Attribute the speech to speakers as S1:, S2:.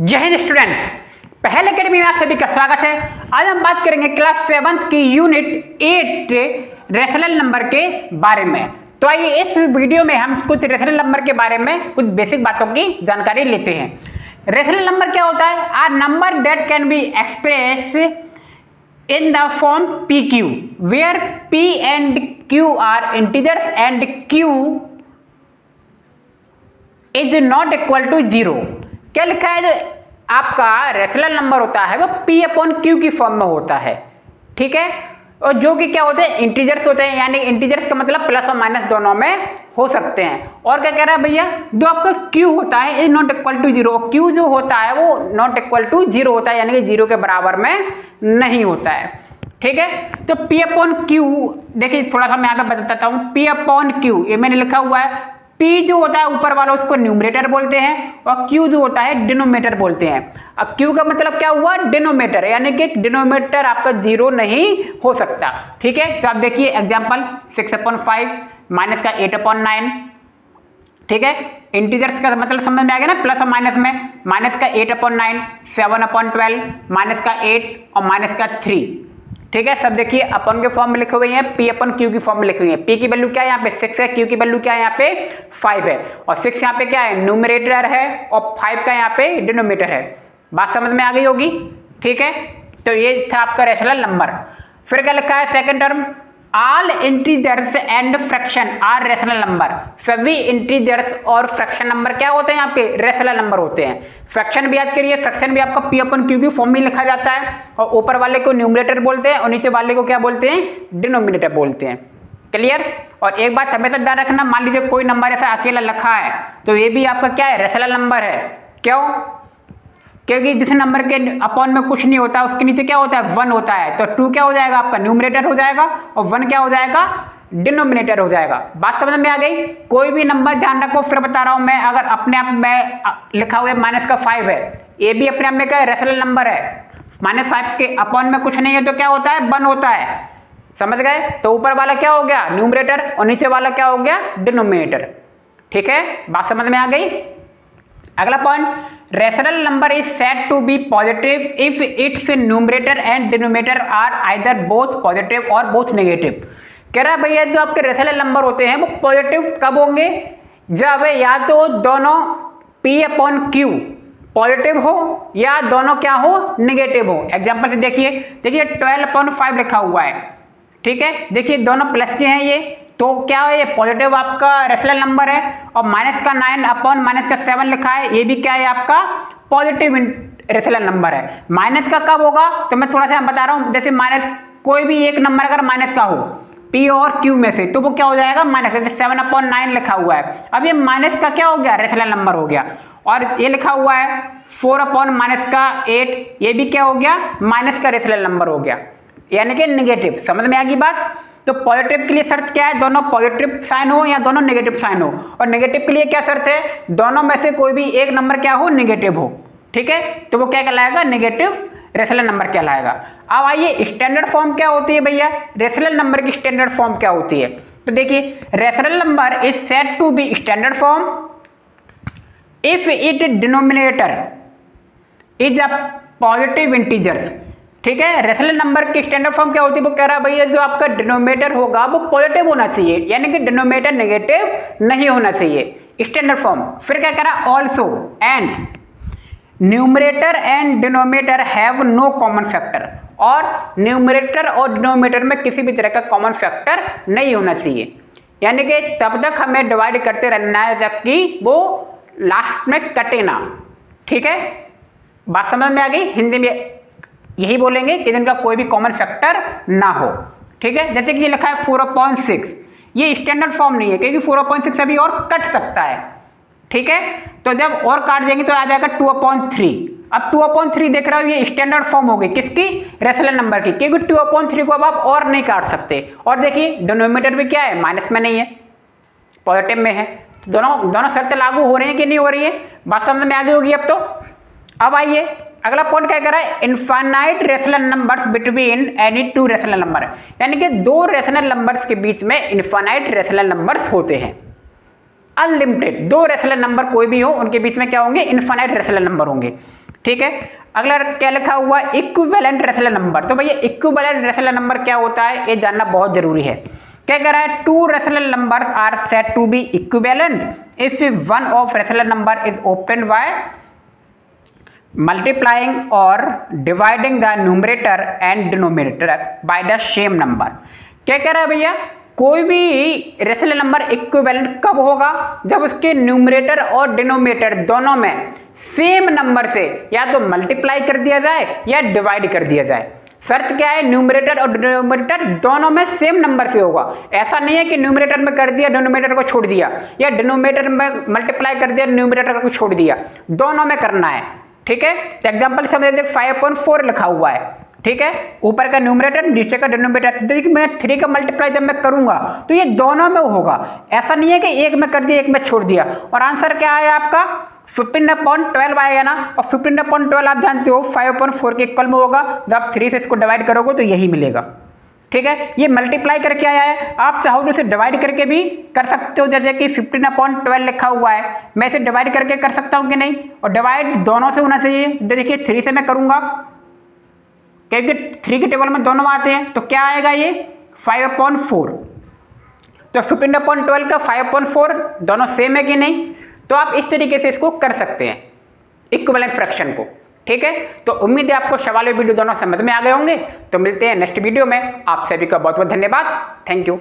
S1: जय हिंद स्टूडेंट्स, पहल एकेडमी में आप सभी का स्वागत है। आज हम बात करेंगे क्लास 7 की यूनिट 8 रेशनल नंबर के बारे में। तो आइए इस वीडियो में हम कुछ रेशनल नंबर के बारे में कुछ बेसिक बातों की जानकारी लेते हैं। रेशनल नंबर क्या होता है? A number that can be express in the form PQ where P and Q are integers and Q is not equal to 0। क्या लिखा है? जो आपका रेशनल नंबर होता है वो P अपॉन Q की फॉर्म में होता है, ठीक है। और जो कि क्या होते हैं? इंटीजर्स होते हैं, यानी इंटीजर्स का मतलब प्लस और माइनस दोनों में हो सकते हैं। और क्या कह रहा है भैया? जो आपका Q होता है is not equal to 0। Q जो होता है वो नॉट इक्वल टू 0 होता है, यानी कि 0 के बराबर में नहीं होता है, ठीक है। तो P अपॉन Q, देखिए थोड़ा सा मैं यहाँ पे बताता हूँ। P अपॉन Q ये मैंने लिखा हुआ है। P जो होता है ऊपर वाला उसको न्यूमरेटर बोलते हैं और Q जो होता है डिनोमिनेटर बोलते हैं। अब Q का मतलब क्या हुआ? डिनोमिनेटर, यानी कि डिनोमिनेटर आपका 0 नहीं हो सकता, ठीक है। तो आप देखिए एग्जाम्पल 6 अपॉन 5 माइनस का 8 अपॉन 9, ठीक है। इंटीजर्स का मतलब समझ में आ गया ना, प्लस और माइनस में। माइनस का 8 अपॉन 9, 7 अपॉन 12, माइनस का 8 और माइनस का 3, ठीक है। सब देखिए अपन के फॉर्म में लिखे हुए हैं, P अपन Q की फॉर्म में लिखे हुए हैं। P की वैल्यू क्या है? यहाँ पे 6 है, Q की वैल्यू क्या है? यहाँ पे 5 है। और 6 यहाँ पे क्या है? न्यूमरेटर है और 5 का यहाँ पे डिनोमिनेटर है। बात समझ में आ गई होगी, ठीक है। तो ये था आपका रेशनल नंबर। फिर क्या लिखा है second term? All integers and fraction are rational number. सभी इंटीजर्स और फ्रैक्शन नंबर क्या होते हैं? आपके रेशनल नंबर होते हैं। फ्रैक्शन भी याद करिए, फ्रैक्शन भी आपका P अपन Q की फॉर्म में लिखा जाता है और ऊपर वाले को न्यूमरेटर बोलते हैं और नीचे वाले को क्या बोलते हैं? डिनोमिनेटर बोलते हैं। क्लियर? और एक बात हमेशा ध्यान रखना, मान लीजिए कोई नंबर ऐसा अकेला लिखा है तो ये भी आपका क्या है? रेशनल नंबर है। क्यों? क्योंकि जिस नंबर के अपॉन में कुछ नहीं होता उसके नीचे क्या होता है? 1 होता है। तो 2 क्या हो जाएगा? आपका न्यूमरेटर हो जाएगा और 1 क्या हो जाएगा? डिनोमिनेटर हो जाएगा। बात समझ में आ गई? कोई भी नंबर ध्यान रखो, फिर बता रहा हूं मैं, अगर अपने आप में लिखा हुआ है माइनस का 5 है, ये भी अपने आप में क्या है? रेशनल नंबर है। -5 के अपॉन में कुछ नहीं है तो क्या होता है? 1 होता है। समझ गए? तो ऊपर वाला क्या हो गया? न्यूमरेटर और नीचे वाला क्या हो गया? डिनोमिनेटर, ठीक है। बात समझ में आ गई? अगला point, rational number is said to be positive if its numerator and denominator are either both positive और बोथ नेगेटिव। कह रहा है भैया जो आपके रेशनल नंबर होते हैं वो पॉजिटिव कब होंगे? जब या तो दोनों P अपॉन Q पॉजिटिव हो या दोनों क्या हो? नेगेटिव हो। एग्जाम्पल से देखिए 12 अपॉन 5 लिखा हुआ है, ठीक है। देखिए दोनों प्लस के हैं, ये तो क्या है? ये पॉजिटिव आपका रेशनल नंबर है। और माइनस का 9 अपॉन माइनस का 7 लिखा है, ये भी क्या है? आपका पॉजिटिव रेशनल नंबर है। माइनस का कब होगा? तो मैं थोड़ा सा बता रहा हूँ। जैसे माइनस कोई भी एक नंबर अगर माइनस का हो P और Q में से, तो वो क्या हो जाएगा? माइनस। जैसे 7 अपॉन 9 लिखा हुआ है, अब ये माइनस का क्या हो गया? रेशनल नंबर हो गया। और ये लिखा हुआ है 4 अपॉन माइनस का 8, ये भी क्या हो गया? माइनस का रेशनल नंबर हो गया, यानी कि नेगेटिव। समझ में आ गई बात? तो पॉजिटिव के लिए शर्त क्या है? दोनों पॉजिटिव साइन हो या दोनों नेगेटिव साइन हो। और नेगेटिव के लिए क्या शर्त है? दोनों में से कोई भी एक नंबर क्या हो? नेगेटिव हो, ठीक है। तो वो क्या कहलाएगा? नेगेटिव रेशनल नंबर कहलाएगा। अब आइए स्टैंडर्ड फॉर्म क्या होती है भैया? रेशनल नंबर की स्टैंडर्ड फॉर्म क्या होती है? तो देखिए rational number is said to be standard form if it denominator is a positive integers, ठीक है। रेशनल नंबर की स्टैंडर्ड फॉर्म क्या होती है? वो कह रहा है भैया जो आपका डिनोमिनेटर होगा वो पॉजिटिव होना चाहिए, यानी कि डिनोमिनेटर नेगेटिव नहीं होना चाहिए। Standard form. फिर क्या कह रहा है? Also and numerator and denominator have no common factor. और न्यूमरेटर और डिनोमिनेटर में किसी भी तरह का कॉमन फैक्टर नहीं होना चाहिए, यानी कि तब तक हमें डिवाइड करते रहना है जब कि वो लास्ट में कटे ना, ठीक है। बात समझ में आ गई? हिंदी में यही बोलेंगे कि जिनका कोई भी कॉमन फैक्टर ना हो, ठीक है। जैसे कि ये लिखा है 4/6, ये स्टैंडर्ड फॉर्म नहीं है क्योंकि 4/6 अभी और कट सकता है, ठीक है। तो जब और काट देंगे तो आ जाएगा 2/3। अब 2/3 देख रहे हो, ये स्टैंडर्ड फॉर्म हो गई किसकी? रेशनल नंबर की, क्योंकि 2/3 को अब आप और नहीं काट सकते। और देखिए डिनोमिनेटर भी क्या है? माइनस में नहीं है, पॉजिटिव में है। तो दोनों शर्तें लागू हो रही हैं कि नहीं हो रही है? बात समझ में आ गई होगी अब तो। अब आइए अगला पॉइंट क्या कह रहा है? Infinite rational numbers between any two rational number, यानी कि दो रेशनल नंबर्स के बीच में इनफाइनाइट रेशनल नंबर्स होते हैं। अनलिमिटेड दो रेशनल नंबर कोई भी हो उनके बीच में क्या होंगे? इनफाइनाइट रेशनल नंबर होंगे। ठीक है। अगला क्या लिखा हुआ है, इक्विवेलेंट रेशनल नंबर। तो भैया इक्विवेलेंट रेशनल नंबर क्या होता है ये जानना बहुत जरूरी है। क्या कह रहा है, two rational numbers are said to be equivalent if one of rational number is open by multiplying or dividing the numerator and denominator by the same number. क्या कह रहा है भैया, कोई भी रेशनल नंबर इक्विवेलेंट कब होगा, जब उसके न्यूमरेटर और डिनोमिनेटर दोनों में सेम नंबर से या तो मल्टीप्लाई कर दिया जाए या डिवाइड कर दिया जाए। शर्त क्या है, न्यूमरेटर और डिनोमिनेटर दोनों में सेम नंबर से होगा। ऐसा नहीं है कि न्यूमरेटर में कर दिया डिनोमिनेटर को छोड़ दिया, या डिनोमिनेटर में मल्टीप्लाई कर दिया न्यूमरेटर को छोड़ दिया, दोनों में करना है। ठीक है, तो एग्जाम्पल समझ लीजिए 5/4 लिखा हुआ है, ठीक है, ऊपर का न्यूमरेटर नीचे का डिनोमिनेटर। देखिए मैं 3 का मल्टीप्लाई जब मैं करूंगा तो ये दोनों में होगा, ऐसा नहीं है कि एक में कर दिया एक में छोड़ दिया। और आंसर क्या है आपका 15/12 आएगा ना, और 15/12 आप जानते हो 5/4 के इक्वल में होगा। जब आप 3 से इसको डिवाइड करोगे तो यही मिलेगा। ठीक है, ये मल्टीप्लाई करके आया है, आप चाहो तो इसे डिवाइड करके भी कर सकते हो, जैसे कि 15/12 लिखा हुआ है, मैं इसे डिवाइड करके कर सकता हूँ कि नहीं, और डिवाइड दोनों से होना चाहिए। देखिए 3 से मैं करूंगा क्योंकि 3 के टेबल में दोनों आते हैं, तो क्या आएगा ये 5/4। तो 15/12 का 5/4 दोनों सेम है कि नहीं, तो आप इस तरीके से इसको कर सकते हैं इक्विवेलेंट फ्रैक्शन को। ठीक है, तो उम्मीद है आपको सवाल और वीडियो दोनों समझ में आ गए होंगे। तो मिलते हैं नेक्स्ट वीडियो में, आप सभी का बहुत बहुत धन्यवाद, थैंक यू।